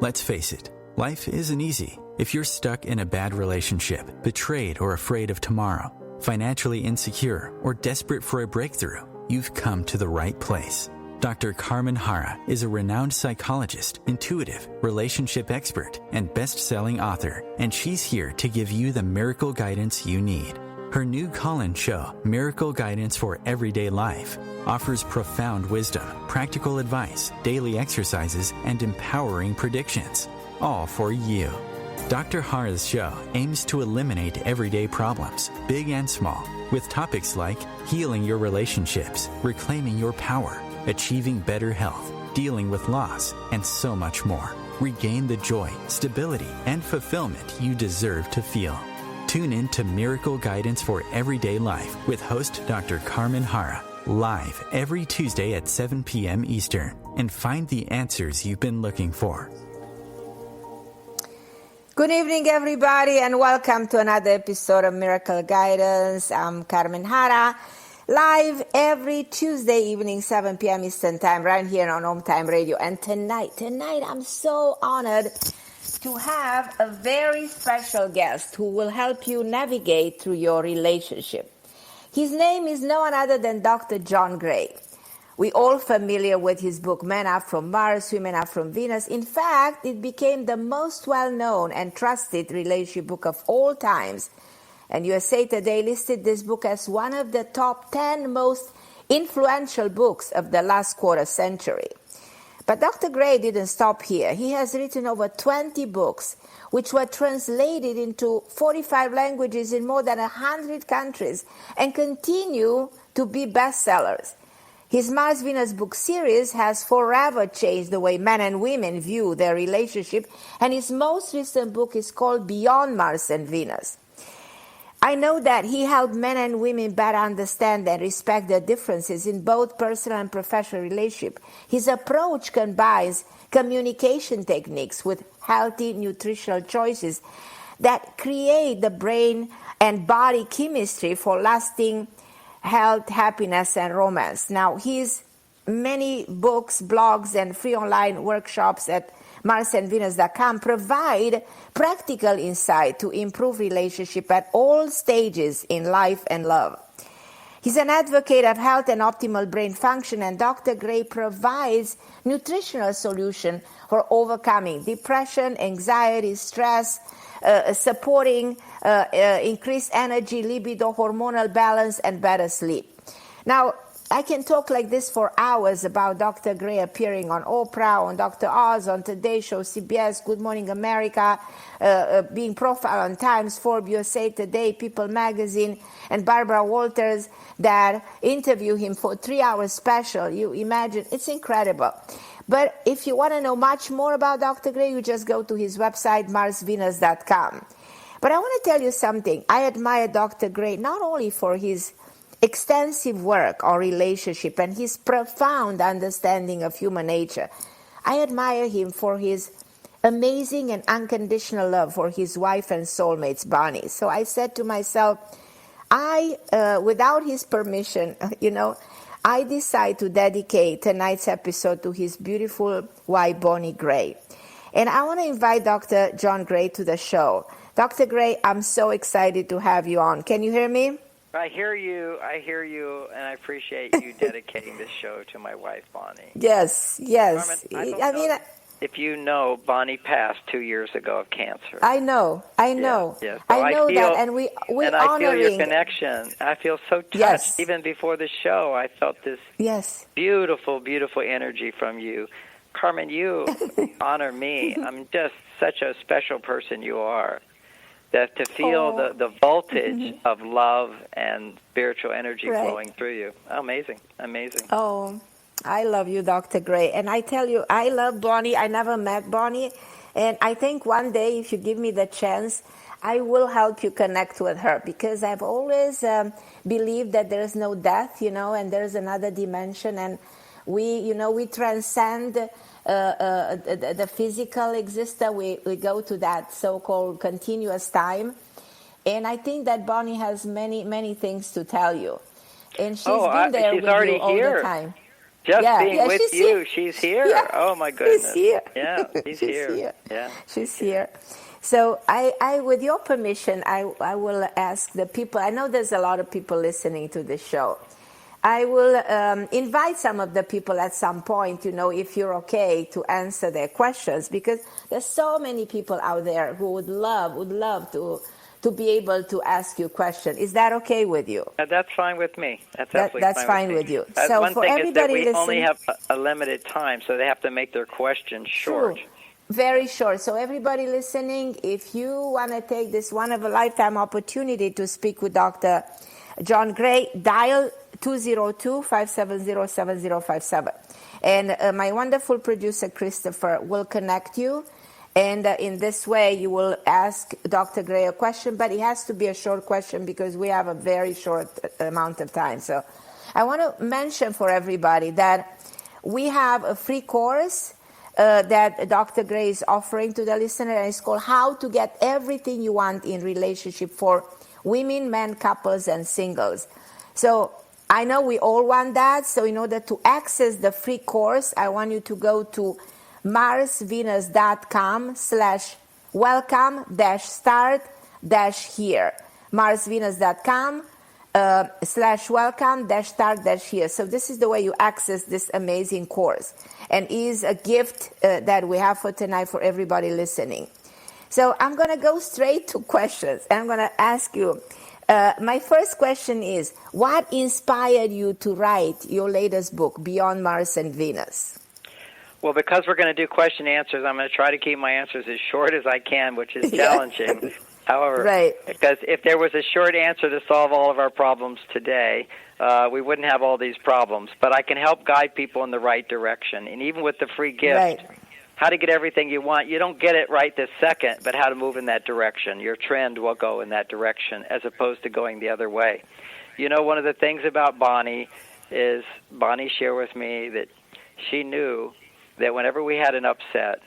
Let's face it, life isn't easy. If you're stuck in a bad relationship, betrayed or afraid of tomorrow, financially insecure, or desperate for a breakthrough, you've come to the right place. Dr. Carmen Harra is a renowned psychologist, intuitive, relationship expert, and best-selling author, and she's here to give you the miracle guidance you need. Her new call-in show, Miracle Guidance for Everyday Life, offers profound wisdom, practical advice, daily exercises, and empowering predictions, all for you. Dr. Harra's show aims to eliminate everyday problems, big and small, with topics like healing your relationships, reclaiming your power, achieving better health, dealing with loss, and so much more. Regain the joy, stability, and fulfillment you deserve to feel. Tune in to Miracle Guidance for Everyday Life with host Dr. Carmen Harra, live every Tuesday at 7 p.m. Eastern, and find the answers you've been looking for. Good evening, everybody, and welcome to another episode of Miracle Guidance. I'm Carmen Harra, live every Tuesday evening, 7 p.m. Eastern Time, right here on OMTime Radio. And tonight, I'm so honored to have a very special guest who will help you navigate through your relationship. His name is no one other than Dr. John Gray. We're all familiar with his book, Men Are From Mars, Women Are From Venus. In fact, it became the most well-known and trusted relationship book of all times. And USA Today listed this book as one of the top 10 most influential books of the last quarter century. But Dr. Gray didn't stop here. He has written over 20 books, which were translated into 45 languages in more than 100 countries and continue to be bestsellers. His Mars-Venus book series has forever changed the way men and women view their relationship, and his most recent book is called Beyond Mars and Venus. I know that he helped men and women better understand and respect their differences in both personal and professional relationship. His approach combines communication techniques with healthy nutritional choices that create the brain and body chemistry for lasting health, happiness, and romance. Now, his many books, blogs, and free online workshops at marsandvenus.com provide practical insight to improve relationship at all stages in life and love. He's an advocate of health and optimal brain function, and Dr. Gray provides nutritional solutions for overcoming depression, anxiety, stress, supporting increased energy, libido, hormonal balance, and better sleep. Now, I can talk like this for hours about Dr. Gray appearing on Oprah, on Dr. Oz, on Today Show, CBS, Good Morning America, being profiled on Times, Forbes, USA Today, People Magazine, and Barbara Walters that interview him for 3-hour special. You imagine, it's incredible. But if you want to know much more about Dr. Gray, you just go to his website, marsvenus.com. But I want to tell you something. I admire Dr. Gray not only for his extensive work on relationship and his profound understanding of human nature. I admire him for his amazing and unconditional love for his wife and soulmates, Bonnie. So I said to myself, without his permission, I decide to dedicate tonight's episode to his beautiful wife, Bonnie Gray. And I want to invite Dr. John Gray to the show. Dr. Gray, I'm so excited to have you on. Can you hear me? I hear you, and I appreciate you dedicating this show to my wife, Bonnie. Yes. Carmen, I mean, if you know, Bonnie passed 2 years ago of cancer. I know. Yeah. So I know that, and we and I feel your connection. I feel so touched. Yes. Even before the show, I felt this beautiful, beautiful energy from you. Carmen, you honor me. I'm just such a special person you are. That to feel the voltage of love and spiritual energy flowing through you. Amazing. Oh, I love you, Dr. Gray. And I tell you, I love Bonnie. I never met Bonnie. And I think one day, if you give me the chance, I will help you connect with her. Because I've always believed that there's no death, and there's another dimension. And we transcend the physical existence. We go to that so-called continuous time. And I think that Bonnie has many, many things to tell you. And she's been there with you all the time. Just being with you, she's here. Yeah, oh my goodness. She's here. Yeah, she's here. Yeah. She's here. So I, with your permission, I will ask the people. I know there's a lot of people listening to the show. I will invite some of the people at some point, if you're okay, to answer their questions, because there's so many people out there who would love to be able to ask you questions. Is that okay with you? That's fine with me. That's fine with you. So for everybody is that we only have a limited time, so they have to make their questions short. True. Very short. So everybody listening, if you want to take this one-of-a-lifetime opportunity to speak with Dr. John Gray, dial 202-570-7057. And my wonderful producer, Christopher, will connect you. And in this way, you will ask Dr. Gray a question, but it has to be a short question because we have a very short amount of time. So I want to mention for everybody that we have a free course that Dr. Gray is offering to the listener, and it's called How to Get Everything You Want in Relationship for Women, Men, Couples, and Singles. So I know we all want that. So in order to access the free course, I want you to go to marsvenus.com/welcome-start-here. marsvenus.com/welcome-start-here. So this is the way you access this amazing course, and is a gift that we have for tonight for everybody listening. So I'm going to go straight to questions, and I'm going to ask you. My first question is, what inspired you to write your latest book, Beyond Mars and Venus? Well, because we're going to do question and answers, I'm going to try to keep my answers as short as I can, which is challenging. However, because if there was a short answer to solve all of our problems today, we wouldn't have all these problems. But I can help guide people in the right direction. And even with the free gift, how to get everything you want, you don't get it right this second, but how to move in that direction. Your trend will go in that direction as opposed to going the other way. One of the things about Bonnie is Bonnie shared with me that she knew that whenever we had an upset,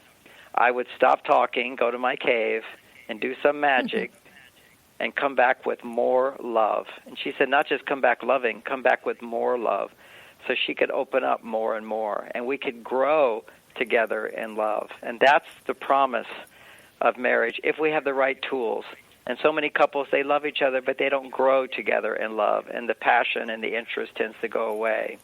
I would stop talking, go to my cave, and do some magic, and come back with more love. And she said, not just come back loving, come back with more love, so she could open up more and more, and we could grow together in love. And that's the promise of marriage, if we have the right tools. And so many couples, they love each other, but they don't grow together in love, and the passion and the interest tends to go away.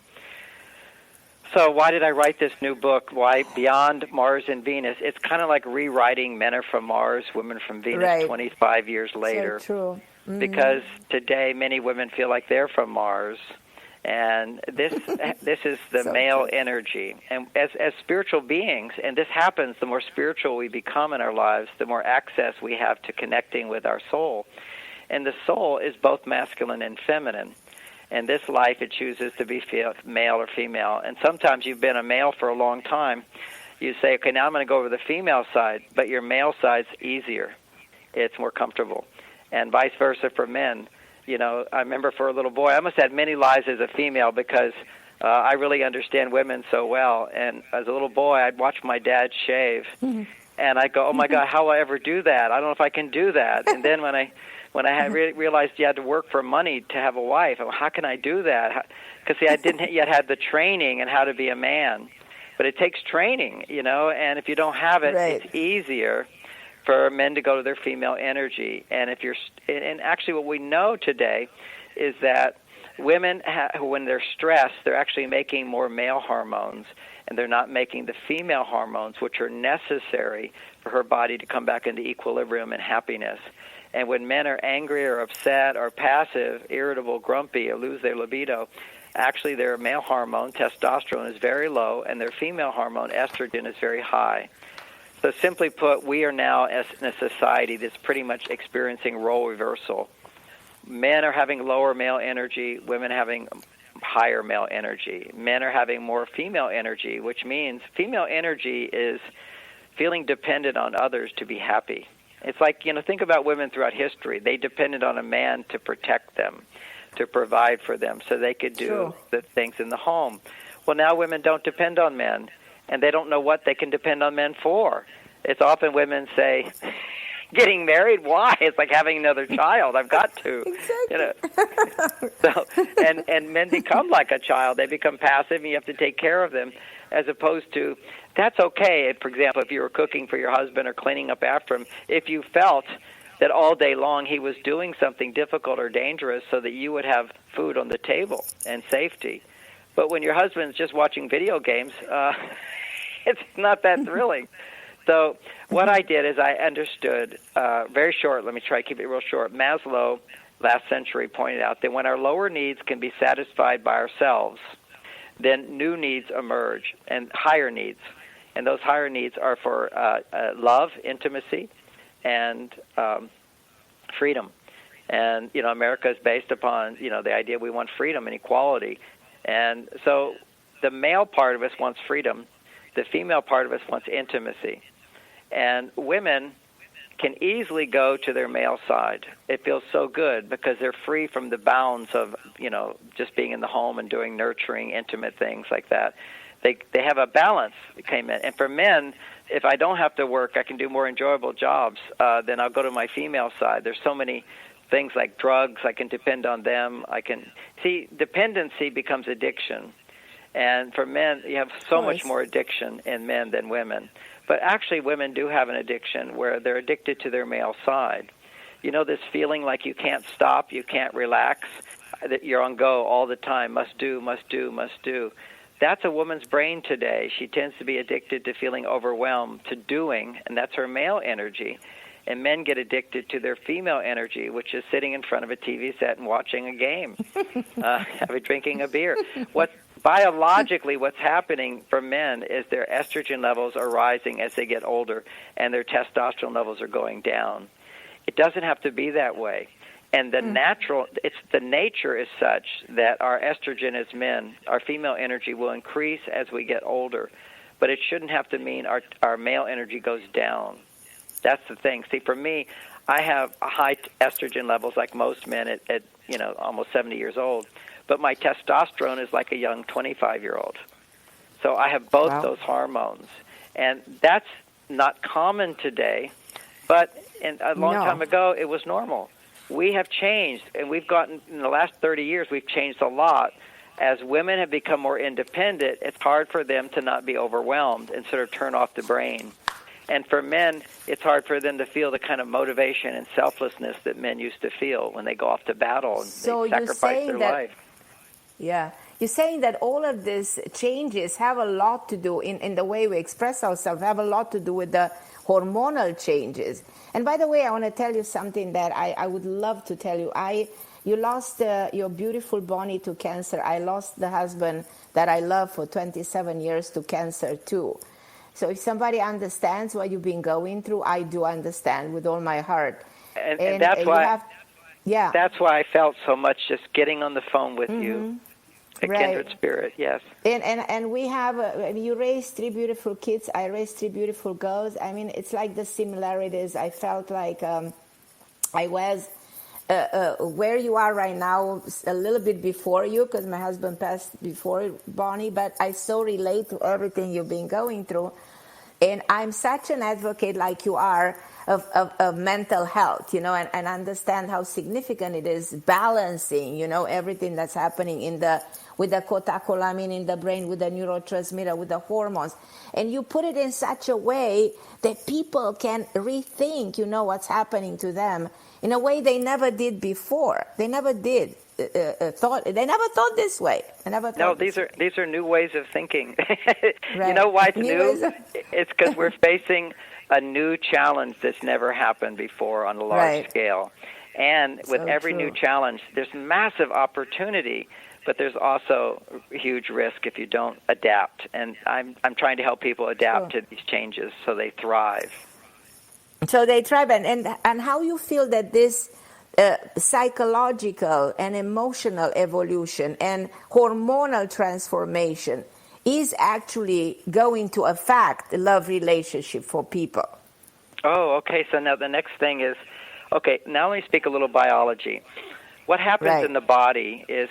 So why did I write this new book? Why Beyond Mars and Venus? It's kind of like rewriting Men Are From Mars, Women From Venus 25 years later. So true. Mm-hmm. Because today many women feel like they're from Mars. And this is the male energy. And as spiritual beings, and this happens, the more spiritual we become in our lives, the more access we have to connecting with our soul. And the soul is both masculine and feminine. In this life, it chooses to be male or female. And sometimes you've been a male for a long time. You say, okay, now I'm going to go over the female side, but your male side's easier. It's more comfortable. And vice versa for men. I remember for a little boy, I must have had many lives as a female because I really understand women so well. And as a little boy, I'd watch my dad shave. And I'd go, oh, my God, how will I ever do that? I don't know if I can do that. And then when I had realized you had to work for money to have a wife, how can I do that? Because, I didn't yet have the training and how to be a man. But it takes training, and if you don't have it, it's easier for men to go to their female energy. And and actually what we know today is that women, when they're stressed, they're actually making more male hormones, and they're not making the female hormones, which are necessary for her body to come back into equilibrium and happiness. And when men are angry or upset or passive, irritable, grumpy, or lose their libido, actually their male hormone, testosterone, is very low, and their female hormone, estrogen, is very high. So simply put, we are now in a society that's pretty much experiencing role reversal. Men are having lower male energy, women having higher male energy. Men are having more female energy, which means female energy is feeling dependent on others to be happy. It's like, think about women throughout history. They depended on a man to protect them, to provide for them, so they could do the things in the home. Well, now women don't depend on men, and they don't know what they can depend on men for. It's often women say, getting married. Why? It's like having another child. I've got to. Exactly. So, and men become like a child. They become passive, and you have to take care of them, as opposed to, that's okay. For example, if you were cooking for your husband or cleaning up after him, if you felt that all day long he was doing something difficult or dangerous so that you would have food on the table and safety. But when your husband's just watching video games, it's not that thrilling. So what I did is I understood, very short, let me try to keep it real short. Maslow, last century, pointed out that when our lower needs can be satisfied by ourselves, then new needs emerge, and higher needs. And those higher needs are for love, intimacy, and freedom. And, America is based upon, the idea we want freedom and equality. And so the male part of us wants freedom. The female part of us wants intimacy. And women can easily go to their male side. It feels so good because they're free from the bounds of, just being in the home and doing nurturing, intimate things like that. They have a balance that came in. And for men, if I don't have to work, I can do more enjoyable jobs, then I'll go to my female side. There's so many things like drugs. I can depend on them. Dependency becomes addiction. And for men, you have so much more addiction in men than women. But actually, women do have an addiction where they're addicted to their male side. This feeling like you can't stop, you can't relax, that you're on go all the time, must do, must do, must do. That's a woman's brain today. She tends to be addicted to feeling overwhelmed, to doing, and that's her male energy. And men get addicted to their female energy, which is sitting in front of a TV set and watching a game, drinking a beer. Biologically, what's happening for men is their estrogen levels are rising as they get older, and their testosterone levels are going down. It doesn't have to be that way. And the nature is such that our estrogen as men, our female energy will increase as we get older, but it shouldn't have to mean our male energy goes down. That's the thing. See, for me, I have high estrogen levels like most men at almost 70 years old, but my testosterone is like a young 25-year-old. So I have both those hormones, and that's not common today, but a long time ago it was normal. We have changed, and we've gotten, in the last 30 years, we've changed a lot. As women have become more independent, it's hard for them to not be overwhelmed and sort of turn off the brain. And for men, it's hard for them to feel the kind of motivation and selflessness that men used to feel when they go off to battle and they sacrifice their life. Yeah. You're saying that all of these changes have a lot to do, in the way we express ourselves, have a lot to do with the hormonal changes. And by the way, I want to tell you something that I would love to tell you. You lost your beautiful Bonnie to cancer. I lost the husband that I loved for 27 years to cancer too. So if somebody understands what you've been going through, I do understand with all my heart. And that's why that's why I felt so much just getting on the phone with you. A kindred spirit, yes. And we have, you raised 3 beautiful kids. I raised 3 beautiful girls. I mean, it's like the similarities. I felt like I was where you are right now, a little bit before you, because my husband passed before Bonnie, but I so relate to everything you've been going through. And I'm such an advocate like you are of mental health, and understand how significant it is balancing, everything that's happening with the catecholamine in the brain, with the neurotransmitter, with the hormones. And you put it in such a way that people can rethink, what's happening to them in a way they never did before. They never did. They never thought this way. These are new ways of thinking. You know why it's new? It's because we're facing a new challenge that's never happened before on a large scale. And with every new challenge, there's massive opportunity, but there's also huge risk if you don't adapt. And I'm trying to help people adapt to these changes so they thrive. So they thrive, and how you feel that this psychological and emotional evolution and hormonal transformation is actually going to affect the love relationship for people. Oh, okay. So now the next thing is, now let me speak a little biology. What happens in the body is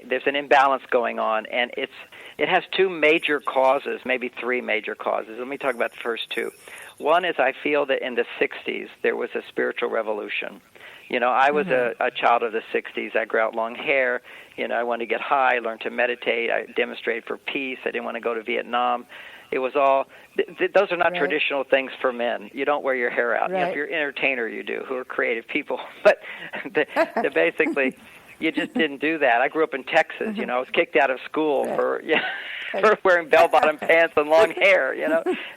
there's an imbalance going on, and it has two major causes, maybe three major causes. Let me talk about the first two. One is I feel that in the 60s there was a spiritual revolution. I was a child of the 60s. I grew out long hair. I wanted to get high, learn to meditate. I demonstrated for peace. I didn't want to go to Vietnam. It was all, those are not traditional things for men. You don't wear your hair out. If you're an entertainer, you do, who are creative people. But basically, you just didn't do that. I grew up in Texas. I was kicked out of school for wearing bell-bottom pants and long hair,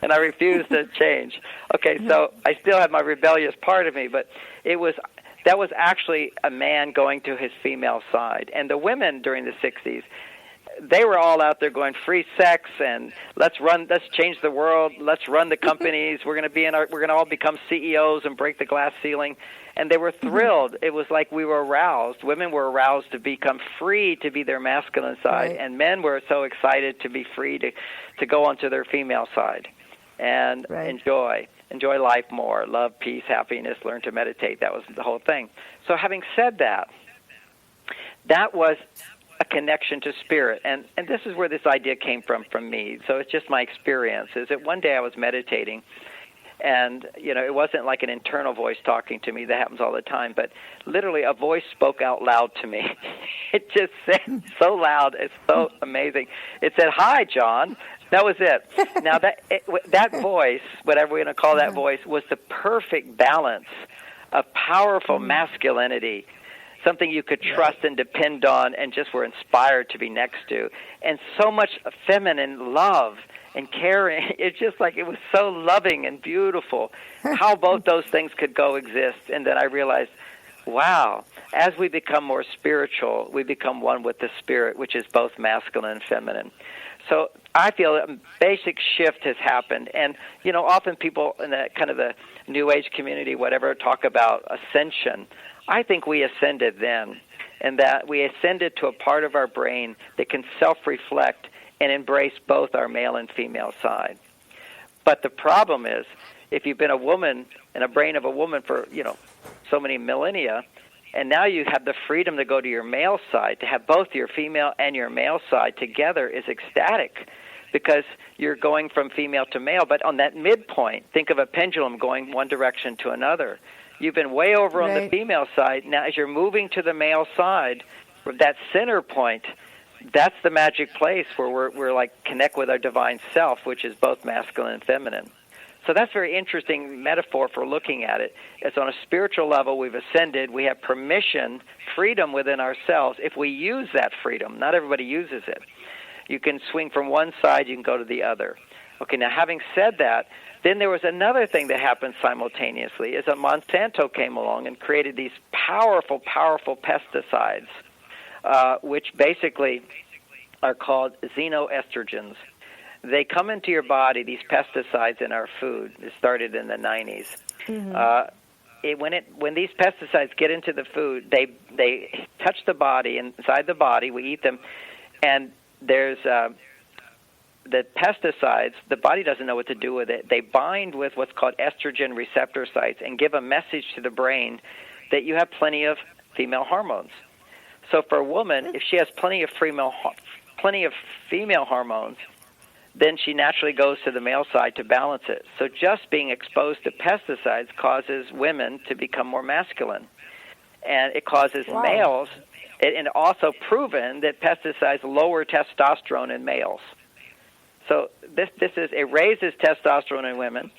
and I refused to change. Okay, so I still have my rebellious part of me, but that was actually a man going to his female side. And the women during the 60s, they were all out there going free sex and let's change the world, let's run the companies, we're going to all become CEOs and break the glass ceiling. And they were thrilled. It was like we were aroused. Women were aroused to become free to be their masculine side, and men were so excited to be free to go onto their female side and enjoy life more, love, peace, happiness, learn to meditate. That was the whole thing. So having said that, that was a connection to spirit. And this is where this idea came from me. So it's just my experience, is that one day I was meditating, and, it wasn't like an internal voice talking to me. That happens all the time. But literally a voice spoke out loud to me. It just said so loud. It's so amazing. It said, "Hi, John." That was it. Now, that voice, whatever we're going to call that voice, was the perfect balance of powerful masculinity, something you could trust and depend on and just were inspired to be next to, and so much feminine love and caring. It's just like it was so loving and beautiful how both those things could coexist. And then I realized, wow, as we become more spiritual, we become one with the spirit, which is both masculine and feminine. So I feel a basic shift has happened. And, often people in the kind of the New Age community, whatever, talk about ascension. I think we ascended then, and that we ascended to a part of our brain that can self-reflect and embrace both our male and female side. But the problem is, if you've been a woman in a brain of a woman for, so many millennia, and now you have the freedom to go to your male side, to have both your female and your male side together is ecstatic, because you're going from female to male. But on that midpoint, think of a pendulum going one direction to another. You've been way over on the female side. Now, as you're moving to the male side, that center point, that's the magic place where we're like connect with our divine self, which is both masculine and feminine. So that's a very interesting metaphor for looking at it. It's on a spiritual level, we've ascended, we have permission, freedom within ourselves. If we use that freedom, not everybody uses it. You can swing from one side, you can go to the other. Okay, now having said that, then there was another thing that happened simultaneously, is that Monsanto came along and created these powerful, powerful pesticides, which basically are called xenoestrogens. They come into your body, these pesticides in our food. It started in the 90s. When these pesticides get into the food, they touch the body, inside the body, we eat them, and there's the pesticides, the body doesn't know what to do with it. They bind with what's called estrogen receptor sites and give a message to the brain that you have plenty of female hormones. So for a woman, if she has plenty of female hormones, then she naturally goes to the male side to balance it. So just being exposed to pesticides causes women to become more masculine. And it causes males, and also proven that pesticides lower testosterone in males. So this is, it raises testosterone in women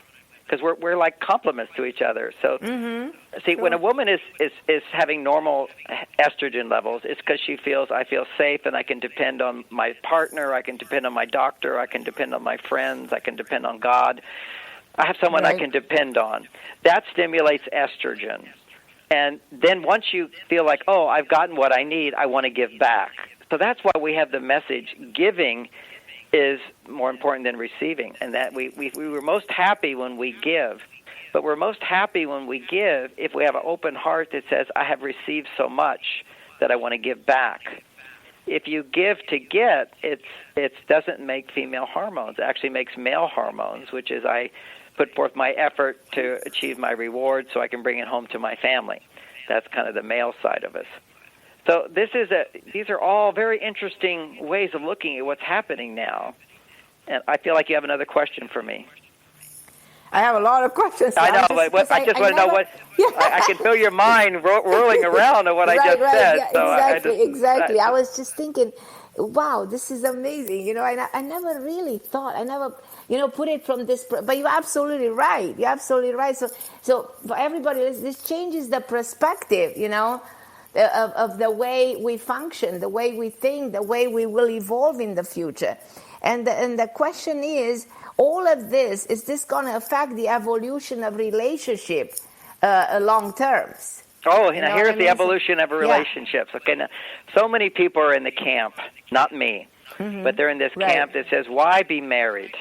because we're like complements to each other. So see, when a woman is having normal estrogen levels, it's because she feels, I feel safe and I can depend on my partner, I can depend on my doctor, I can depend on my friends, I can depend on God. I have someone I can depend on. That stimulates estrogen. And then once you feel like, oh, I've gotten what I need, I want to give back. So that's why we have the message, giving is more important than receiving, and that we were most happy when we give. But we're most happy when we give if we have an open heart that says, I have received so much that I want to give back. If you give to get, it doesn't make female hormones. It actually makes male hormones, which is I put forth my effort to achieve my reward so I can bring it home to my family. That's kind of the male side of us. So these are all very interesting ways of looking at what's happening now. And I feel like you have another question for me. I have a lot of questions. I know, but I just want to know what... Yeah. I can feel your mind whirling around on what I just said. Yeah, so exactly. I was just thinking, wow, this is amazing. You know, I never really thought, I never, put it from this, but you're absolutely right. You're absolutely right. So for everybody, this changes the perspective, of the way we function, the way we think, the way we will evolve in the future. And the question is, all of this, is this going to affect the evolution of relationship long terms? Oh, now here's the evolution of relationships. Yeah. Okay, now, so many people are in the camp, not me, but they're in this camp that says, "Why be married?"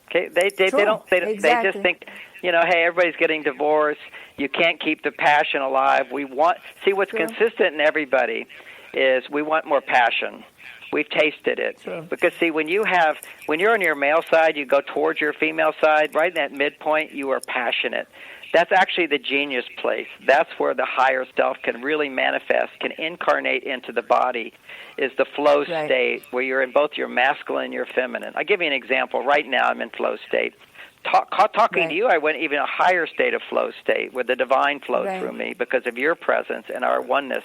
Okay, they just think, hey, everybody's getting divorced. You can't keep the passion alive. What's consistent in everybody is we want more passion. We've tasted it. Sure. Because, see, when you're on your male side, you go towards your female side, right in that midpoint, you are passionate. That's actually the genius place. That's where the higher self can really manifest, can incarnate into the body, is the flow state where you're in both your masculine and your feminine. I'll give you an example. Right now I'm in flow state. Talking to you, I went even a higher state of flow state where the divine flowed through me because of your presence and our oneness.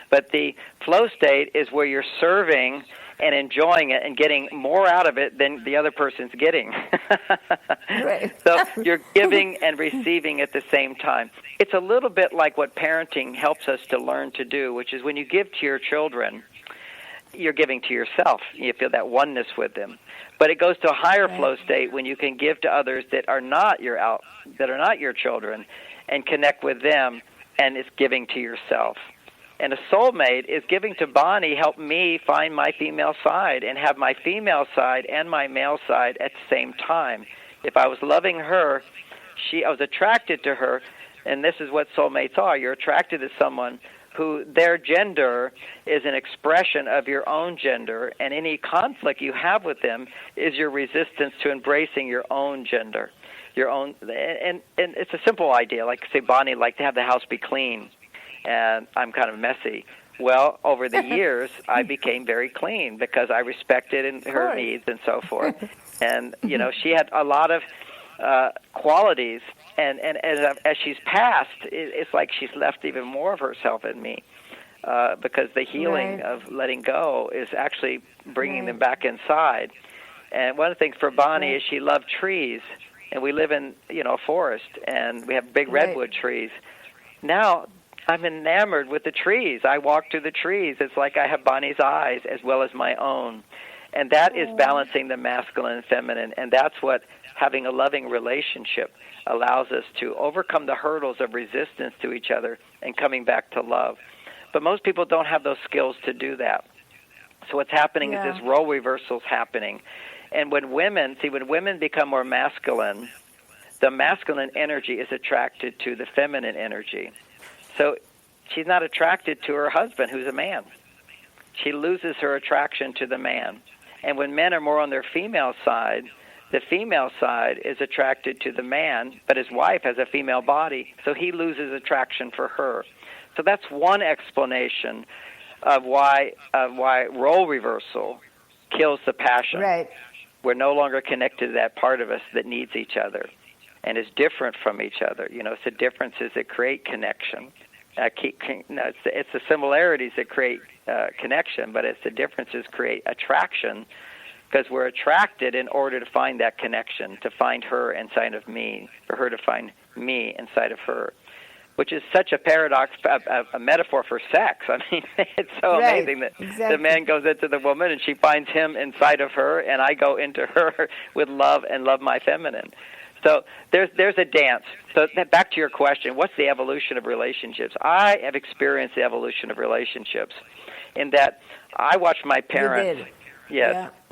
But the flow state is where you're serving and enjoying it and getting more out of it than the other person's getting. So you're giving and receiving at the same time. It's a little bit like what parenting helps us to learn to do, which is when you give to your children, you're giving to yourself. You feel that oneness with them. But it goes to a higher flow state when you can give to others that are not your children and connect with them, and it's giving to yourself. And a soulmate is giving to Bonnie, help me find my female side and have my female side and my male side at the same time. If I was loving her, I was attracted to her, and this is what soulmates are. You're attracted to someone who their gender is an expression of your own gender, and any conflict you have with them is your resistance to embracing your own gender, your own. And it's a simple idea, like say Bonnie like to have the house be clean. And I'm kind of messy. Well, over the years, I became very clean because I respected her needs and so forth. And, she had a lot of qualities. And as she's passed, it's like she's left even more of herself in me because the healing of letting go is actually bringing them back inside. And one of the things for Bonnie is she loved trees. And we live in, a forest, and we have big redwood trees. Now, I'm enamored with the trees. I walk through the trees. It's like I have Bonnie's eyes as well as my own. And that is balancing the masculine and feminine. And that's what having a loving relationship allows us to overcome the hurdles of resistance to each other and coming back to love. But most people don't have those skills to do that. So what's happening is this role reversal's happening. And when women become more masculine, the masculine energy is attracted to the feminine energy. So she's not attracted to her husband, who's a man. She loses her attraction to the man. And when men are more on their female side, the female side is attracted to the man, but his wife has a female body, so he loses attraction for her. So that's one explanation of why role reversal kills the passion. Right. We're no longer connected to that part of us that needs each other and is different from each other. It's the differences that create connection. It's the similarities that create connection, but it's the differences create attraction because we're attracted in order to find that connection, to find her inside of me, for her to find me inside of her, which is such a paradox, a metaphor for sex. I mean, it's so amazing that the man goes into the woman and she finds him inside of her, and I go into her with love and love my feminine. So there's a dance. So back to your question, what's the evolution of relationships? I have experienced the evolution of relationships in that I watched my parents.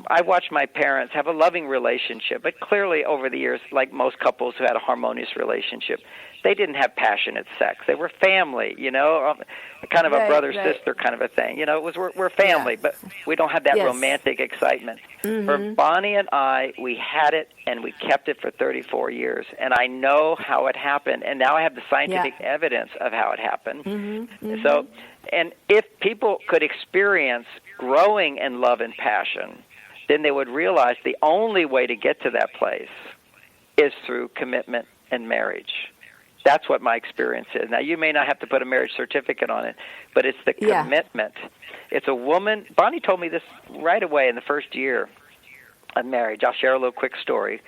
I watched my parents have a loving relationship, but clearly over the years, like most couples who had a harmonious relationship, they didn't have passionate sex. They were family, kind of a brother-sister kind of a thing. It was we're family, but we don't have that romantic excitement. Mm-hmm. For Bonnie and I, we had it, and we kept it for 34 years. And I know how it happened, and now I have the scientific evidence of how it happened. Mm-hmm. Mm-hmm. So, and if people could experience growing in love and passion, then they would realize the only way to get to that place is through commitment and marriage. That's what my experience is. Now, you may not have to put a marriage certificate on it, but it's the commitment. It's a woman. Bonnie told me this right away in the first year of marriage. I'll share a little quick story,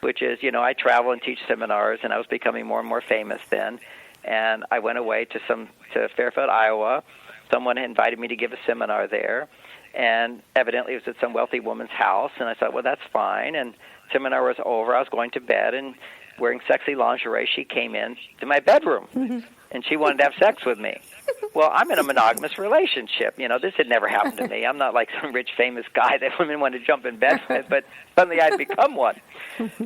which is, I travel and teach seminars, and I was becoming more and more famous then. And I went away to Fairfield, Iowa. Someone invited me to give a seminar there, and evidently it was at some wealthy woman's house. And I thought, well, that's fine. And seminar was over. I was going to bed, and wearing sexy lingerie, she came in to my bedroom, and she wanted to have sex with me. Well, I'm in a monogamous relationship. This had never happened to me. I'm not like some rich, famous guy that women want to jump in bed with, but suddenly I'd become one.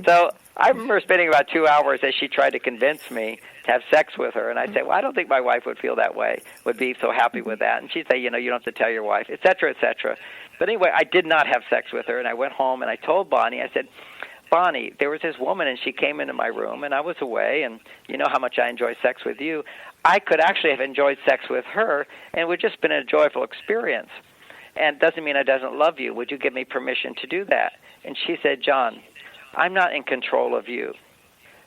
So I remember spending about 2 hours as she tried to convince me to have sex with her, and I'd say, well, I don't think my wife would feel that way, would be so happy with that. And she'd say, you don't have to tell your wife, et cetera, et cetera. But anyway, I did not have sex with her, and I went home, and I told Bonnie, I said, Bonnie, there was this woman, and she came into my room, and I was away, and you know how much I enjoy sex with you. I could actually have enjoyed sex with her, and it would just been a joyful experience. And it doesn't mean I doesn't love you. Would you give me permission to do that? And she said, John, I'm not in control of you,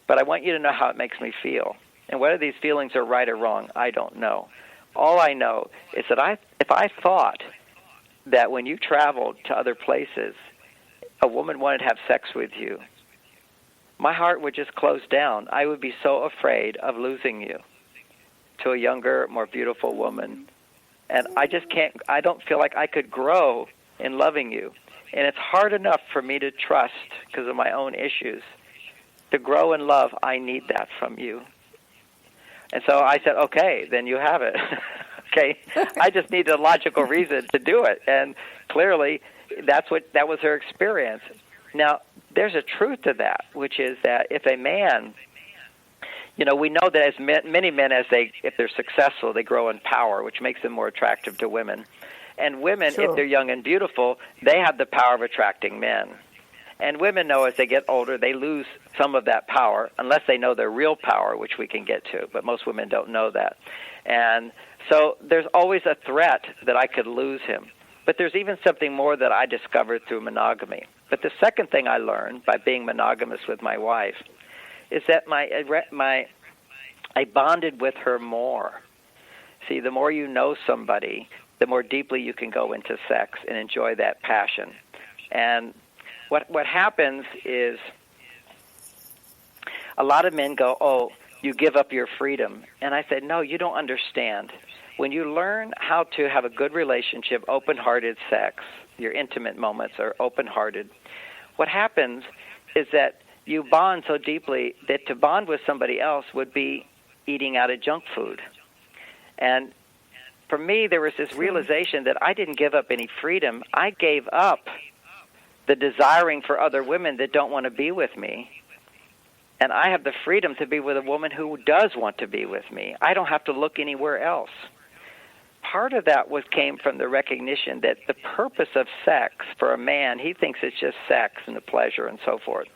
but I want you to know how it makes me feel. And whether these feelings are right or wrong, I don't know. All I know is that if I thought that when you traveled to other places, a woman wanted to have sex with you, my heart would just close down. I would be so afraid of losing you to a younger, more beautiful woman. And I don't feel like I could grow in loving you. And it's hard enough for me to trust, because of my own issues. To grow in love, I need that from you. And so I said, okay, then you have it. Okay, I just need a logical reason to do it. And clearly, that was her experience. Now, there's a truth to that, which is that if a man, we know that as many men, if they're successful, they grow in power, which makes them more attractive to women. And women, if they're young and beautiful, they have the power of attracting men. And women know as they get older, they lose some of that power, unless they know their real power, which we can get to. But most women don't know that. And so there's always a threat that I could lose him. But there's even something more that I discovered through monogamy. But the second thing I learned by being monogamous with my wife is that I bonded with her more. See, the more you know somebody, the more deeply you can go into sex and enjoy that passion. And what happens is a lot of men go, oh, you give up your freedom. And I said, no, you don't understand. When you learn how to have a good relationship, open-hearted sex, your intimate moments are open-hearted, what happens is that you bond so deeply that to bond with somebody else would be eating out of junk food. And for me, there was this realization that I didn't give up any freedom. I gave up the desiring for other women that don't want to be with me. And I have the freedom to be with a woman who does want to be with me. I don't have to look anywhere else. Part of that came from the recognition that the purpose of sex for a man, he thinks it's just sex and the pleasure and so forth.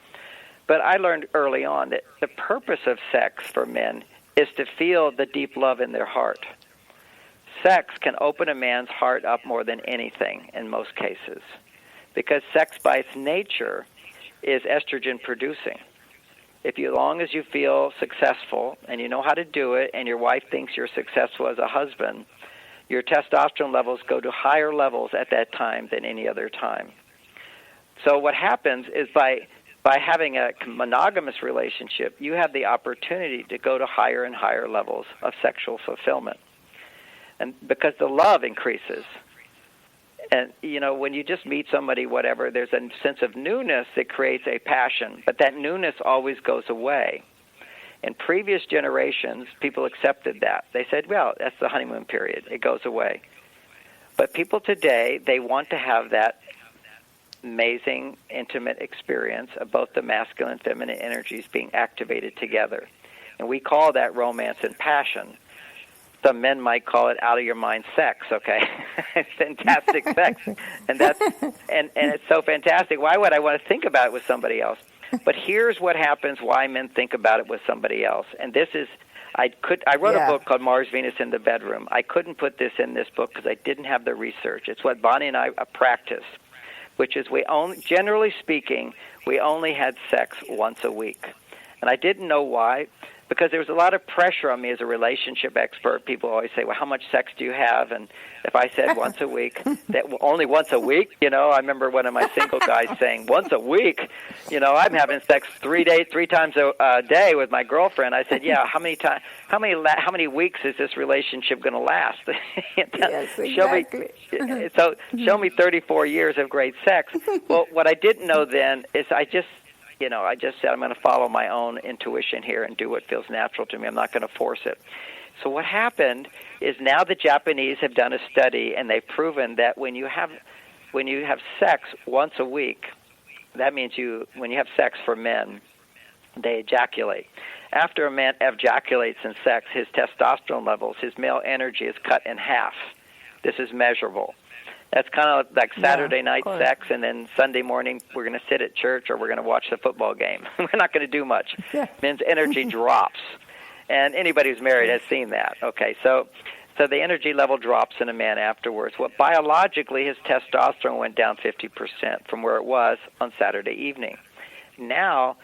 But I learned early on that the purpose of sex for men is to feel the deep love in their heart. Sex can open a man's heart up more than anything in most cases, because sex by its nature is estrogen producing. As long as you feel successful and you know how to do it and your wife thinks you're successful as a husband, your testosterone levels go to higher levels at that time than any other time. So what happens is by having a monogamous relationship, you have the opportunity to go to higher and higher levels of sexual fulfillment. And because the love increases. And, when you just meet somebody, whatever, there's a sense of newness that creates a passion. But that newness always goes away. In previous generations, people accepted that. They said, well, that's the honeymoon period. It goes away. But people today, they want to have that amazing, intimate experience of both the masculine and feminine energies being activated together. And we call that romance and passion. Some men might call it out of your mind sex, okay? Fantastic sex. And that's and it's so fantastic. Why would I want to think about it with somebody else? But here's what happens why men think about it with somebody else. And this is I wrote a book called Mars, Venus in the Bedroom. I couldn't put this in this book because I didn't have the research. It's what Bonnie and I practice, which is generally speaking, we only had sex once a week. And I didn't know why, because there was a lot of pressure on me as a relationship expert. People always say, well, how much sex do you have? And if I said once a week, only once a week, I remember one of my single guys saying, once a week? I'm having sex 3 times a day with my girlfriend. I said, yeah, how many weeks is this relationship going to last? Yes, exactly. Show me 34 years of great sex. Well, what I didn't know then is I just said I'm going to follow my own intuition here and do what feels natural to me. I'm not going to force it. So what happened is now the Japanese have done a study, and they've proven that when you have sex once a week, that means when you have sex for men, they ejaculate. After a man ejaculates in sex, his testosterone levels, his male energy is cut in half. This is measurable. That's kind of like Saturday night sex, and then Sunday morning we're going to sit at church or we're going to watch the football game. We're not going to do much. Yeah. Men's energy drops, and anybody who's married has seen that. Okay, so the energy level drops in a man afterwards. Well, biologically, his testosterone went down 50% from where it was on Saturday evening. Now,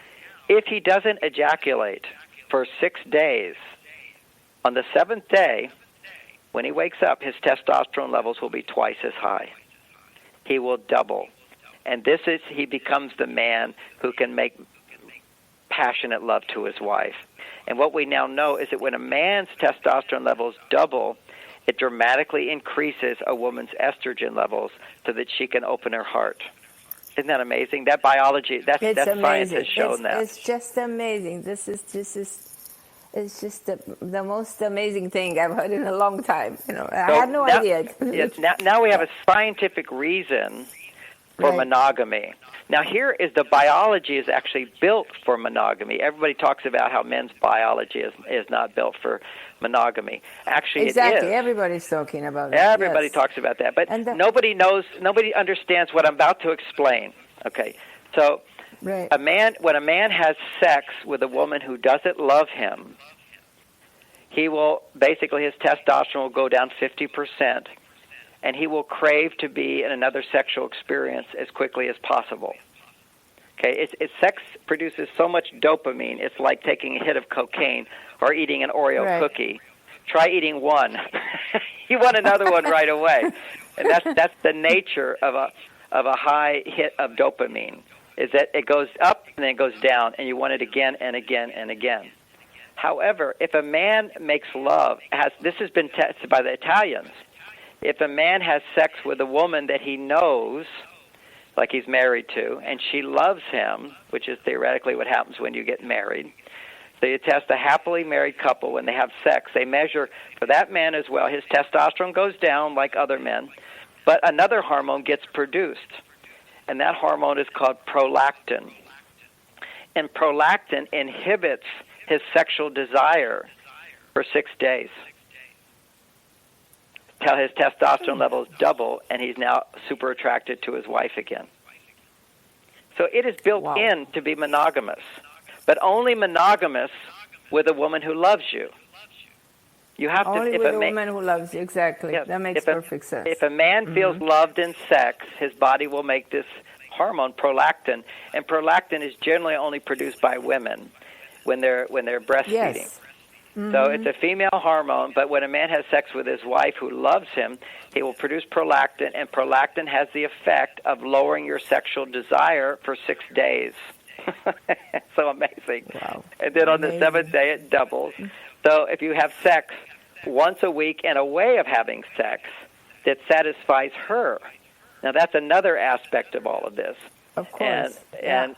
if he doesn't ejaculate for 6 days, on the 7th day, when he wakes up, his testosterone levels will be twice as high. He will double. And he becomes the man who can make passionate love to his wife. And what we now know is that when a man's testosterone levels double, it dramatically increases a woman's estrogen levels so that she can open her heart. Isn't that amazing? That biology, that's science has shown that. It's just amazing. It's just the most amazing thing I've heard in a long time. I had no idea. Yes, now we have a scientific reason for monogamy. Now here is the biology is actually built for monogamy. Everybody talks about how men's biology is not built for monogamy. Actually, exactly. It is. Everybody's talking about it. Everybody talks about that, but nobody understands what I'm about to explain. Okay, so. Right. When a man has sex with a woman who doesn't love him, his testosterone will go down 50%, and he will crave to be in another sexual experience as quickly as possible. Okay, sex produces so much dopamine, it's like taking a hit of cocaine or eating an Oreo cookie. Try eating one. You want another one right away. And that's the nature of a high hit of dopamine. Is that it goes up and then it goes down, and you want it again and again and again. However, if a man makes love, this has been tested by the Italians, if a man has sex with a woman that he knows, like he's married to, and she loves him, which is theoretically what happens when you get married, so you test a happily married couple when they have sex. They measure for that man as well. His testosterone goes down like other men, but another hormone gets produced. And that hormone is called prolactin. And prolactin inhibits his sexual desire for 6 days till his testosterone levels double, and he's now super attracted to his wife again. So it is built in to be monogamous, but only monogamous with a woman who loves you. You have only with a woman who loves you, exactly. Yes. That makes perfect sense. If a man feels loved in sex, his body will make this hormone, prolactin, and prolactin is generally only produced by women when they're breastfeeding. Yes. Mm-hmm. So it's a female hormone, but when a man has sex with his wife who loves him, he will produce prolactin, and prolactin has the effect of lowering your sexual desire for 6 days. So amazing. Wow. And then on the 7th day, it doubles. So if you have sex once a week and a way of having sex that satisfies her, now that's another aspect of all of this. Of course. And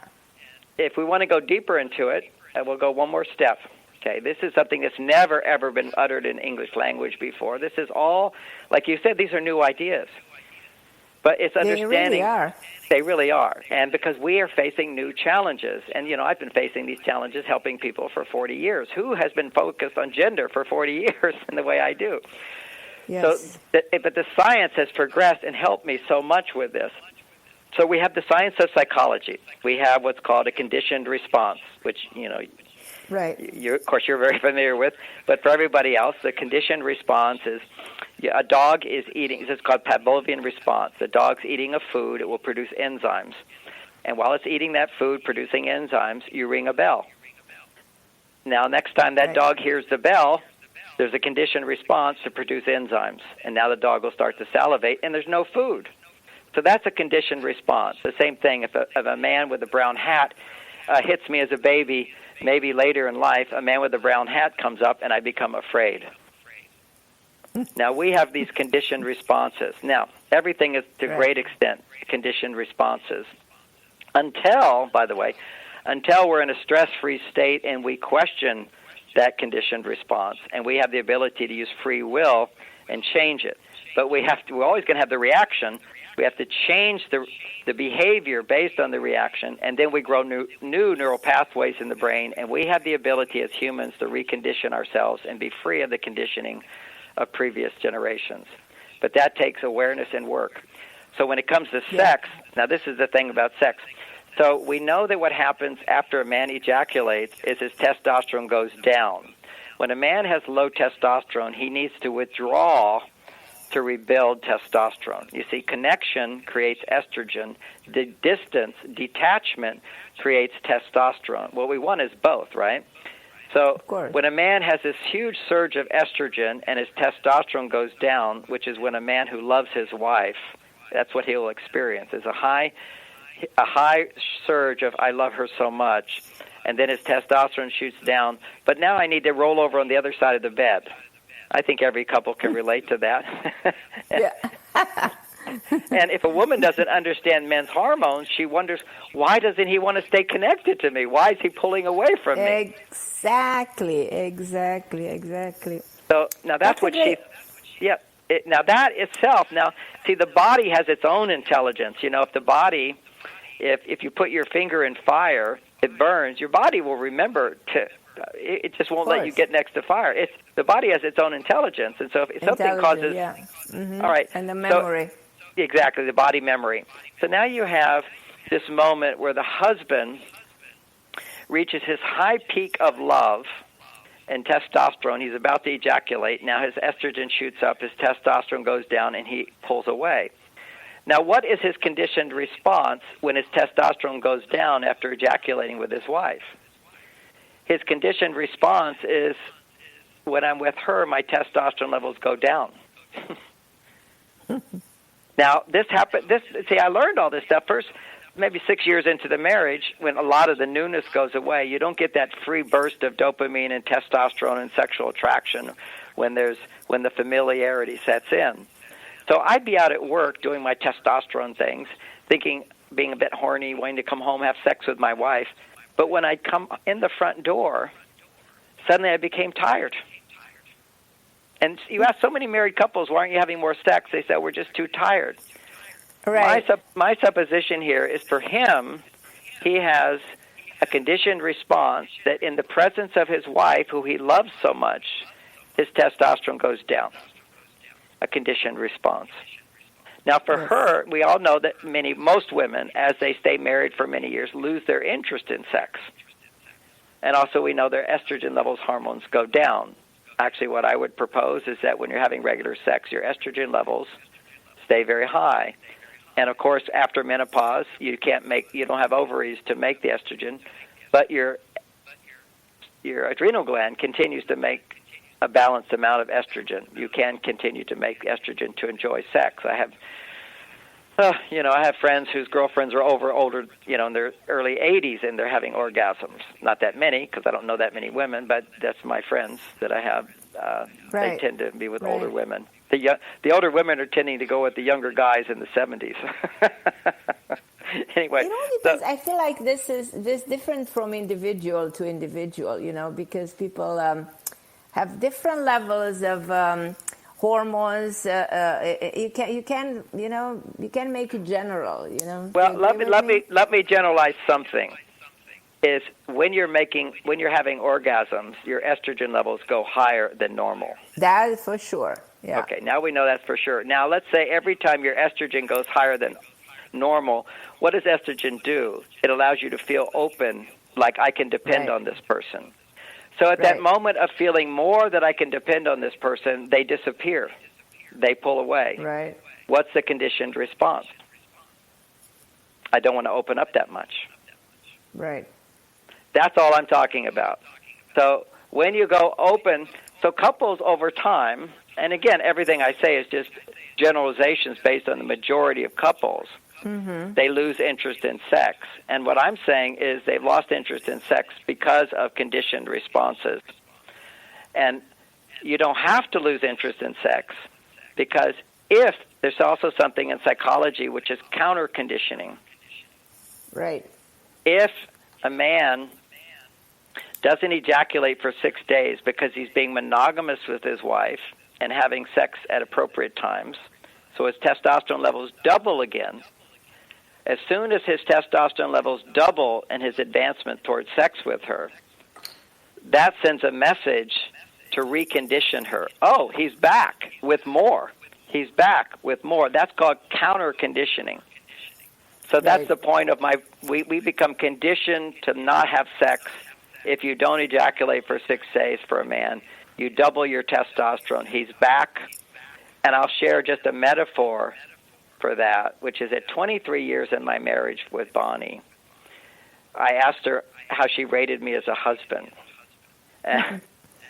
if we want to go deeper into it, we'll go one more step. Okay, this is something that's never, ever been uttered in English language before. This is all, like you said, these are new ideas. But it's understanding. They really are. They really are. And because we are facing new challenges. And, I've been facing these challenges helping people for 40 years. Who has been focused on gender for 40 years in the way I do? Yes. But the science has progressed and helped me so much with this. So we have the science of psychology. We have what's called a conditioned response, which, right. Of course, you're very familiar with. But for everybody else, the conditioned response is a dog is eating. It's called Pavlovian response. The dog's eating a food. It will produce enzymes. And while it's eating that food, producing enzymes, you ring a bell. Now, next time that dog hears the bell, there's a conditioned response to produce enzymes. And now the dog will start to salivate, and there's no food. So that's a conditioned response. The same thing if a man with a brown hat hits me as a baby, maybe later in life, a man with a brown hat comes up and I become afraid. Now, we have these conditioned responses. Now, everything is to a great extent conditioned responses. Until we're in a stress-free state and we question that conditioned response, and we have the ability to use free will and change it. But we're always going to have the reaction. We have to change the behavior based on the reaction, and then we grow new neural pathways in the brain, and we have the ability as humans to recondition ourselves and be free of the conditioning of previous generations. But that takes awareness and work. So when it comes to sex, now this is the thing about sex. So we know that what happens after a man ejaculates is his testosterone goes down. When a man has low testosterone, he needs to withdraw to rebuild testosterone. You see, connection creates estrogen. The distance, detachment, creates testosterone. What we want is both, right? So when a man has this huge surge of estrogen and his testosterone goes down, which is when a man who loves his wife, that's what he'll experience, is a high surge of I love her so much, and then his testosterone shoots down. But now I need to roll over on the other side of the bed. I think every couple can relate to that. And if a woman doesn't understand men's hormones, she wonders, why doesn't he want to stay connected to me? Why is he pulling away from me? Exactly. So now that's what she... Yeah. Now that itself... Now, see, the body has its own intelligence. If the body... If you put your finger in fire, it burns. Your body will remember to... It just won't let you get next to fire. The body has its own intelligence, and so if something causes... All right. And the memory. Exactly, the body memory. So now you have this moment where the husband reaches his high peak of love and testosterone. He's about to ejaculate. Now his estrogen shoots up, his testosterone goes down, and he pulls away. Now, what is his conditioned response when his testosterone goes down after ejaculating with his wife? His conditioned response is, when I'm with her, my testosterone levels go down. Now, this happened. I learned all this stuff first, maybe 6 years into the marriage, when a lot of the newness goes away. You don't get that free burst of dopamine and testosterone and sexual attraction when the familiarity sets in. So I'd be out at work doing my testosterone things, thinking, being a bit horny, wanting to come home, have sex with my wife. But when I'd come in the front door, suddenly I became tired. And you ask so many married couples, why aren't you having more sex? They said, we're just too tired. Right. My supposition here is for him, he has a conditioned response that in the presence of his wife, who he loves so much, his testosterone goes down. A conditioned response. Now, for her, we all know that most women, as they stay married for many years, lose their interest in sex. And also we know their estrogen levels, hormones go down. Actually, what I would propose is that when you're having regular sex, your estrogen levels stay very high. And, of course, after menopause, you don't have ovaries to make the estrogen, but your adrenal gland continues to make a balanced amount of estrogen. You can continue to make estrogen to enjoy sex. I have friends whose girlfriends are older, in their early 80s, and they're having orgasms. Not that many, because I don't know that many women, but that's my friends that I have. They tend to be with older women. The older women are tending to go with the younger guys in the 70s. Anyway, I feel like this is different from individual to individual, because people have different levels of hormones. You can make it general. Well, let me generalize something. Is when you're having orgasms, your estrogen levels go higher than normal. That is for sure. Yeah. Okay, now we know that's for sure. Now let's say every time your estrogen goes higher than normal, what does estrogen do? It allows you to feel open, like I can depend on this person. So at that moment of feeling more that I can depend on this person, they disappear. They pull away. Right. What's the conditioned response? I don't want to open up that much. Right. That's all I'm talking about. So when you go open, so couples over time, and again, everything I say is just generalizations based on the majority of couples, they lose interest in sex. And what I'm saying is they've lost interest in sex because of conditioned responses. And you don't have to lose interest in sex, because if there's also something in psychology which is counter-conditioning. Right. If a man doesn't ejaculate for 6 days because he's being monogamous with his wife and having sex at appropriate times, so his testosterone levels double again, as soon as his testosterone levels double and his advancement towards sex with her, that sends a message to recondition her. Oh, he's back with more. He's back with more. That's called counter-conditioning. So that's the point of we become conditioned to not have sex. If you don't ejaculate for 6 days for a man, you double your testosterone. He's back. And I'll share just a metaphor for that, which is at 23 years in my marriage with Bonnie, I asked her how she rated me as a husband.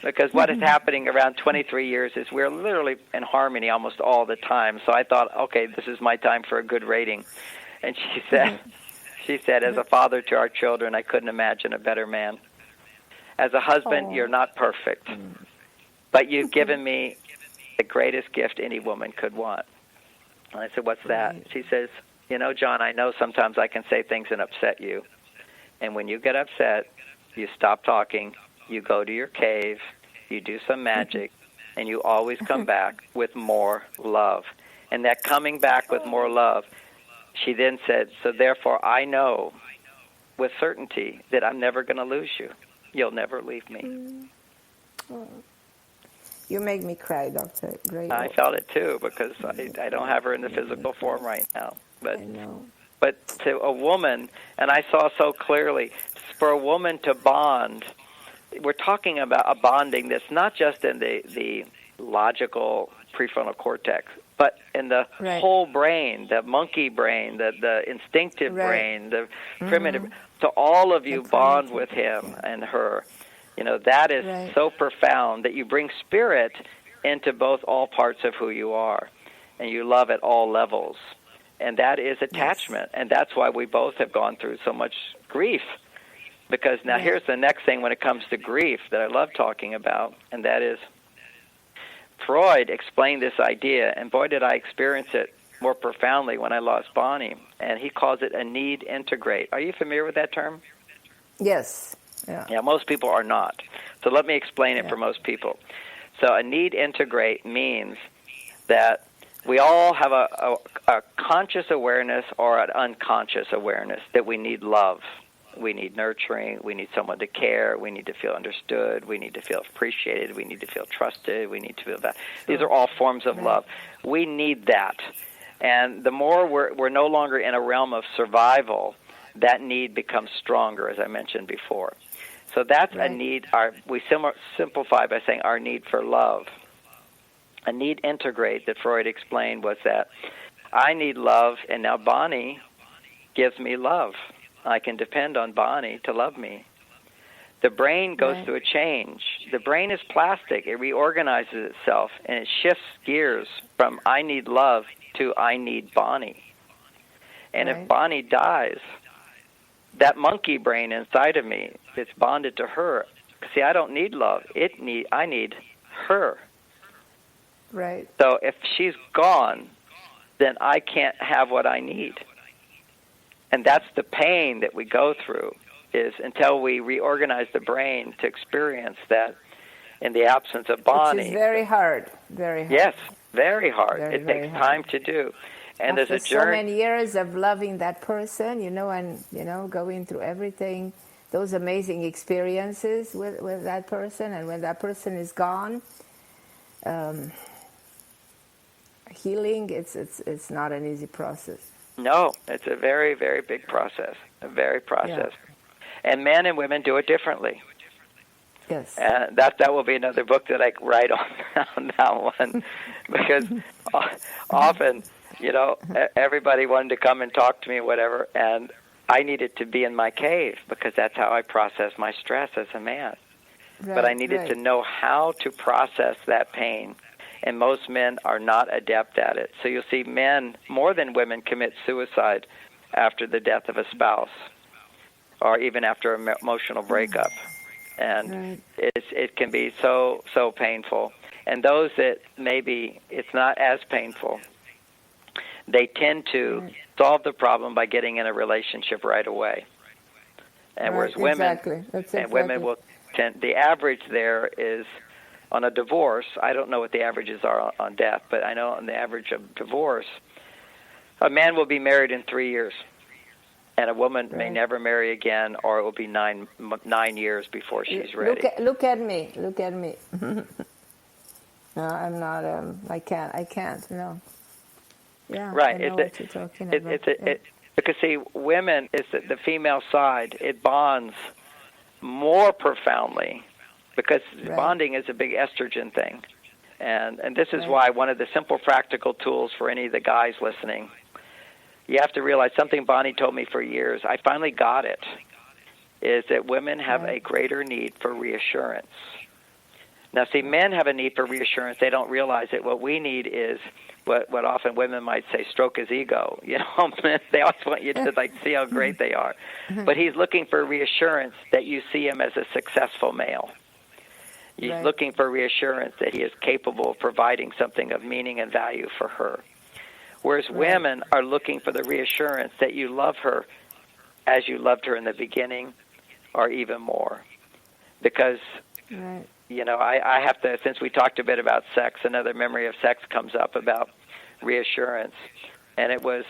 Because what is happening around 23 years is we're literally in harmony almost all the time. So I thought, okay, this is my time for a good rating. And she said, as a father to our children, I couldn't imagine a better man. As a husband, you're not perfect, but you've given me the greatest gift any woman could want. And I said, what's that? She says, John, I know sometimes I can say things and upset you. And when you get upset, you stop talking, you go to your cave, you do some magic, and you always come back with more love. And that coming back with more love, she then said, so therefore I know with certainty that I'm never going to lose you. You'll never leave me. You make me cry, Doctor. Great. I felt it too, because I don't have her in the physical form right now. But to a woman, and I saw so clearly, for a woman to bond, we're talking about a bonding that's not just in the logical prefrontal cortex, but in the whole brain, the monkey brain, the instinctive brain, the primitive. So all of you bond with him and her. That is so profound that you bring spirit into all parts of who you are, and you love at all levels. And that is attachment, and that's why we both have gone through so much grief. Because now here's the next thing when it comes to grief that I love talking about, and that is Freud explained this idea, and boy, did I experience it more profoundly when I lost Bonnie, and he calls it a need integrate. Are you familiar with that term? Yes. Yeah, most people are not. So let me explain it for most people. So a need integrate means that we all have a conscious awareness or an unconscious awareness that we need love. We need nurturing. We need someone to care. We need to feel understood. We need to feel appreciated. We need to feel trusted. We need to feel that. These are all forms of love. We need that. And the more we're no longer in a realm of survival, that need becomes stronger, as I mentioned before. So that's a need. We simplify by saying our need for love. A need integrate that Freud explained was that I need love, and now Bonnie gives me love. I can depend on Bonnie to love me. The brain goes through a change. The brain is plastic. It reorganizes itself, and it shifts gears from I need love to I need Bonnie. And if Bonnie dies, that monkey brain inside of me that's bonded to her, see, I don't need love. I need her. Right. So if she's gone, then I can't have what I need. And that's the pain that we go through, is until we reorganize the brain to experience that in the absence of Bonnie. Which is very hard, very hard. Yes, very hard. Very, it very takes hard. time to do. And After there's a journey. so many years of loving that person, and going through everything, those amazing experiences with that person, and when that person is gone, healing, it's not an easy process. No, it's a very, very big process, Yeah. And men and women do it differently. Yes. And that will be another book that I write on that one, because often, everybody wanted to come and talk to me, whatever, and I needed to be in my cave because that's how I process my stress as a man. Right, but I needed to know how to process that pain, and most men are not adept at it. So you'll see men, more than women, commit suicide after the death of a spouse or even after an emotional breakup. And it can be so painful. And those that maybe it's not as painful, they tend to solve the problem by getting in a relationship right away. And whereas women, women will tend, the average there is on a divorce. I don't know what the averages are on death, but I know on the average of divorce, a man will be married in 3 years. And a woman may never marry again, or it will be 9 years before she's ready. Look at me. No, I'm not. I can't. No. Yeah. Right. I know what you're talking about. Because see, women is the female side. It bonds more profoundly because bonding is a big estrogen thing, and this is why one of the simple practical tools for any of the guys listening. You have to realize something Bonnie told me for years. I finally got it, is that women have a greater need for reassurance. Now, see, men have a need for reassurance. They don't realize it. What we need is what often women might say, stroke his ego. They always want you to see how great they are. But he's looking for reassurance that you see him as a successful male. He's looking for reassurance that he is capable of providing something of meaning and value for her. Whereas women are looking for the reassurance that you love her as you loved her in the beginning or even more. Because, I have to, since we talked a bit about sex, another memory of sex comes up about reassurance. And it was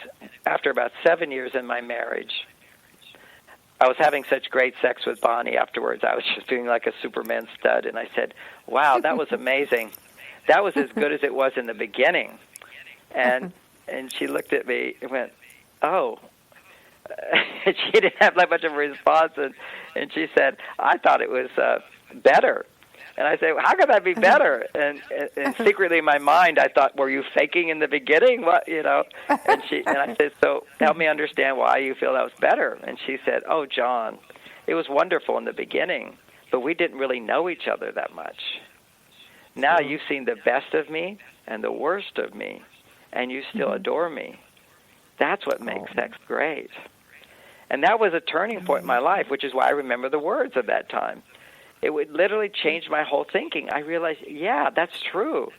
after about 7 years in my marriage, I was having such great sex with Bonnie afterwards. I was just doing like a Superman stud. And I said, wow, that was amazing. That was as good as it was in the beginning. And she looked at me and went, oh. And she didn't have that much of a response. And she said, I thought it was better. And I said, well, how could that be better? And secretly in my mind, I thought, were you faking in the beginning? What, And I said, so help me understand why you feel that was better. And she said, oh, John, it was wonderful in the beginning, but we didn't really know each other that much. Now you've seen the best of me and the worst of me, and you still adore me. That's what makes sex great. And that was a turning point in my life, which is why I remember the words of that time. It would literally change my whole thinking. I realized, yeah, that's true.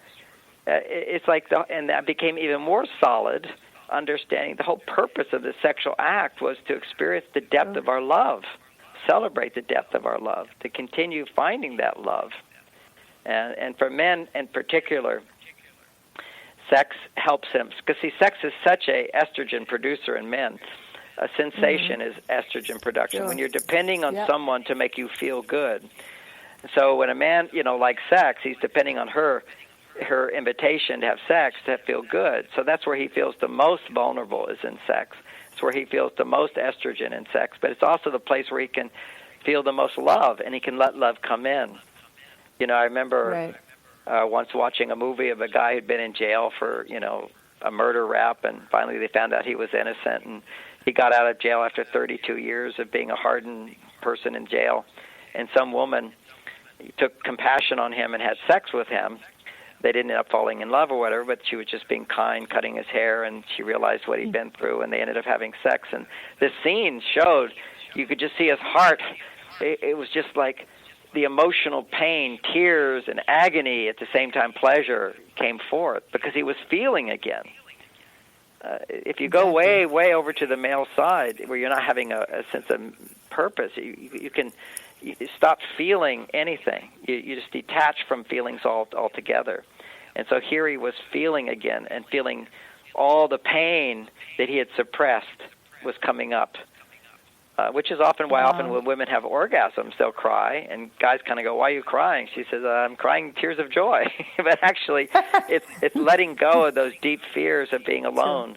It's like, and that became even more solid understanding. The whole purpose of the sexual act was to experience the depth of our love, celebrate the depth of our love, to continue finding that love. And for men in particular, sex helps him. Because, see, sex is such a estrogen producer in men. A sensation is estrogen production. When you're depending on someone to make you feel good. So when a man, likes sex, he's depending on her invitation to have sex to feel good. So that's where he feels the most vulnerable is in sex. It's where he feels the most estrogen in sex. But it's also the place where he can feel the most love, and he can let love come in. I remember once watching a movie of a guy who'd been in jail for, a murder rap, and finally they found out he was innocent, and he got out of jail after 32 years of being a hardened person in jail. And some woman took compassion on him and had sex with him. They didn't end up falling in love or whatever, but she was just being kind, cutting his hair, and she realized what he'd been through, and they ended up having sex. And this scene showed, you could just see his heart. It was just like the emotional pain, tears, and agony at the same time pleasure came forth because he was feeling again. If you go way over to the male side where you're not having a sense of purpose, you can you stop feeling anything. You just detach from feelings altogether. And so here he was feeling again and feeling all the pain that he had suppressed was coming up, which is often why often when women have orgasms, they'll cry, and guys kind of go, "Why are you crying?" She says, "I'm crying tears of joy." But actually, it's letting go of those deep fears of being alone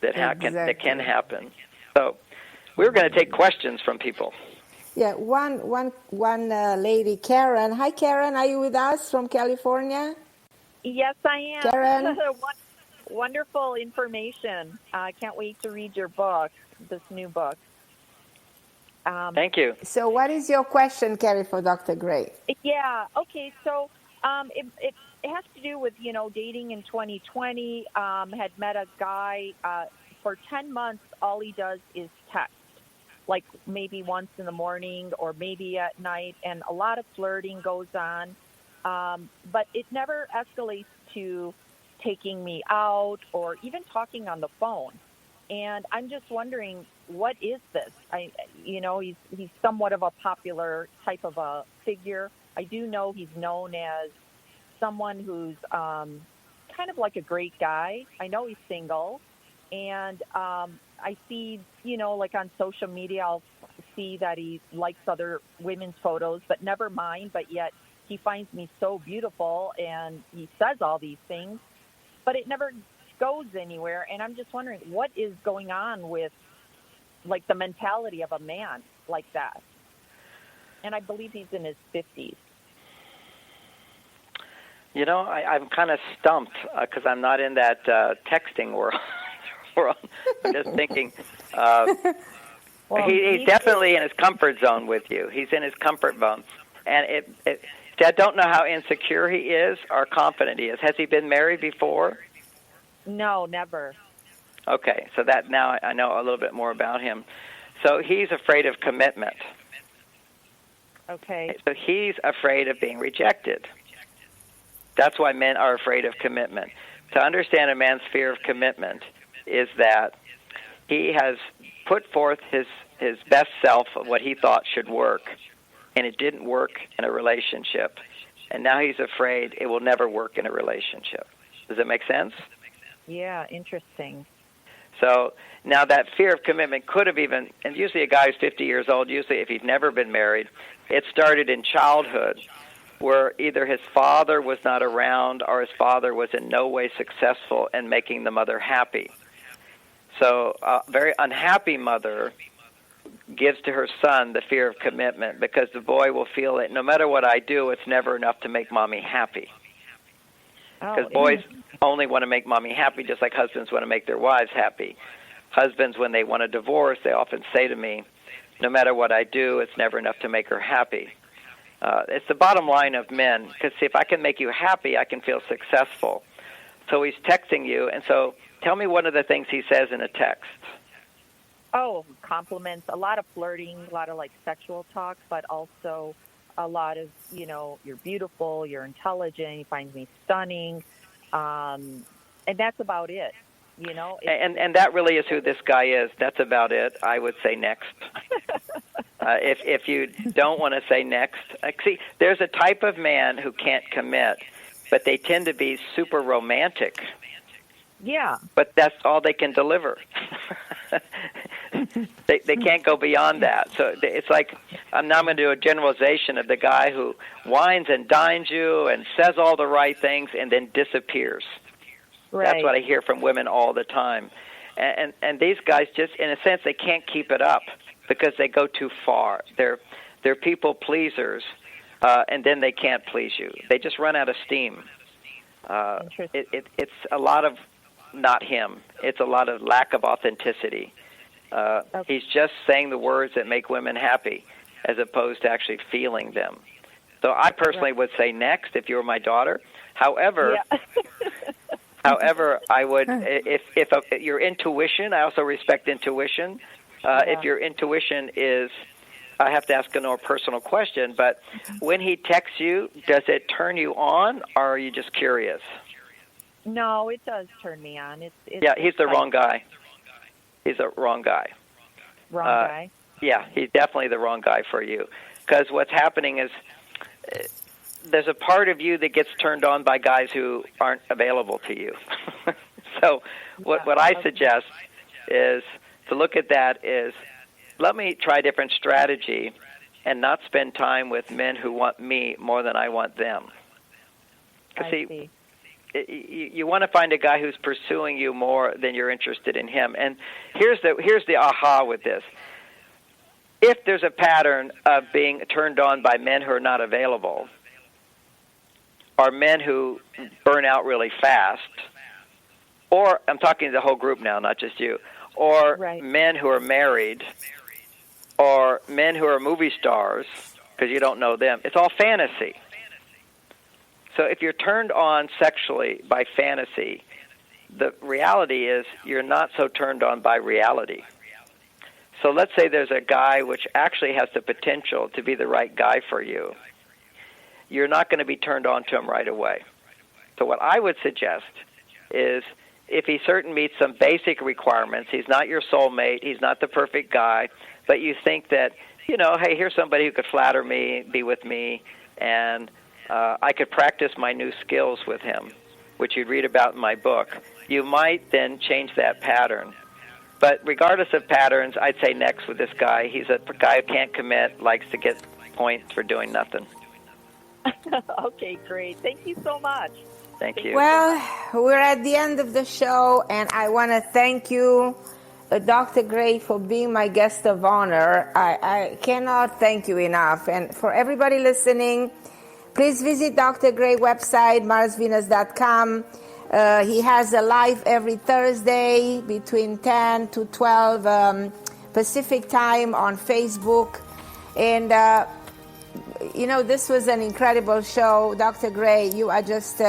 that can happen. So we're going to take questions from people. Yeah, one lady, Karen. Hi, Karen. Are you with us from California? Yes, I am. Karen. Wonderful information. I can't wait to read your book, this new book. Thank you. So what is your question, Carrie, for Dr. Gray? Yeah, okay. So it has to do with, dating in 2020. Had met a guy for 10 months. All he does is text, like maybe once in the morning or maybe at night. And a lot of flirting goes on. But it never escalates to taking me out or even talking on the phone. And I'm just wondering, what is this? He's somewhat of a popular type of a figure. I do know he's known as someone who's kind of like a great guy. I know he's single. And I see, like on social media, I'll see that he likes other women's photos, but never mine. But yet he finds me so beautiful and he says all these things, but it never goes anywhere. And I'm just wondering, what is going on with like the mentality of a man like that? And I believe he's in his 50s. I'm kind of stumped because I'm not in that texting world. I'm just thinking, he's definitely in his comfort zone with you. He's in his comfort zone. And I don't know how insecure he is or confident he is. Has he been married before? No, never. Okay, so that now I know a little bit more about him. So he's afraid of commitment. Okay. So he's afraid of being rejected. That's why men are afraid of commitment. To understand a man's fear of commitment is that he has put forth his best self of what he thought should work, and it didn't work in a relationship. And now he's afraid it will never work in a relationship. Does that make sense? Yeah, interesting. So now that fear of commitment could have even, and usually a guy who's 50 years old, usually if he's never been married, it started in childhood where either his father was not around or his father was in no way successful in making the mother happy. So a very unhappy mother gives to her son the fear of commitment because the boy will feel that no matter what I do, it's never enough to make mommy happy. Because boys only want to make mommy happy just like husbands want to make their wives happy. Husbands, when they want a divorce, they often say to me, no matter what I do, it's never enough to make her happy. It's the bottom line of men, because if I can make you happy, I can feel successful. So he's texting you, and so tell me one of the things he says in a text. Oh, compliments, a lot of flirting, a lot of like sexual talk, but also a lot of, you're beautiful, you're intelligent, he finds me stunning, and that's about it, And that really is who this guy is. That's about it. I would say next. If you don't want to say next, see, there's a type of man who can't commit, but they tend to be super romantic. Yeah. But that's all they can deliver. They can't go beyond that. So it's like, I'm going to do a generalization of the guy who wines and dines you and says all the right things and then disappears. Right. That's what I hear from women all the time. And these guys just, in a sense, they can't keep it up because they go too far. They're people pleasers, and then they can't please you. They just run out of steam. It's a lot of not him. It's a lot of lack of authenticity. He's just saying the words that make women happy as opposed to actually feeling them. So I personally would say next if you were my daughter. However, I would, if your intuition, I also respect intuition. If your intuition is, I have to ask a more personal question, but when he texts you, does it turn you on or are you just curious? No, it does turn me on. He's the wrong guy. He's the wrong guy. Wrong guy? Yeah, he's definitely the wrong guy for you. Because what's happening is there's a part of you that gets turned on by guys who aren't available to you. So what I suggest is to look at that is, let me try a different strategy and not spend time with men who want me more than I want them. See, you want to find a guy who's pursuing you more than you're interested in him. And here's the aha with this. If there's a pattern of being turned on by men who are not available, or men who burn out really fast, or I'm talking to the whole group now, not just you, or men who are married, or men who are movie stars, because you don't know them, it's all fantasy. So if you're turned on sexually by fantasy, the reality is you're not so turned on by reality. So let's say there's a guy which actually has the potential to be the right guy for you. You're not going to be turned on to him right away. So what I would suggest is, if he certainly meets some basic requirements, he's not your soulmate, he's not the perfect guy, but you think that, hey, here's somebody who could flatter me, be with me, and I could practice my new skills with him, which you'd read about in my book, you might then change that pattern. But regardless of patterns, I'd say next with this guy. He's a guy who can't commit, likes to get points for doing nothing. Okay, great. Thank you so much. Thank you. Well, we're at the end of the show, and I want to thank you, Dr. Gray, for being my guest of honor. I cannot thank you enough. And for everybody listening, please visit Dr. Gray's website, marsvenus.com. He has a live every Thursday between 10 to 12 Pacific time on Facebook. And, this was an incredible show. Dr. Gray, you are just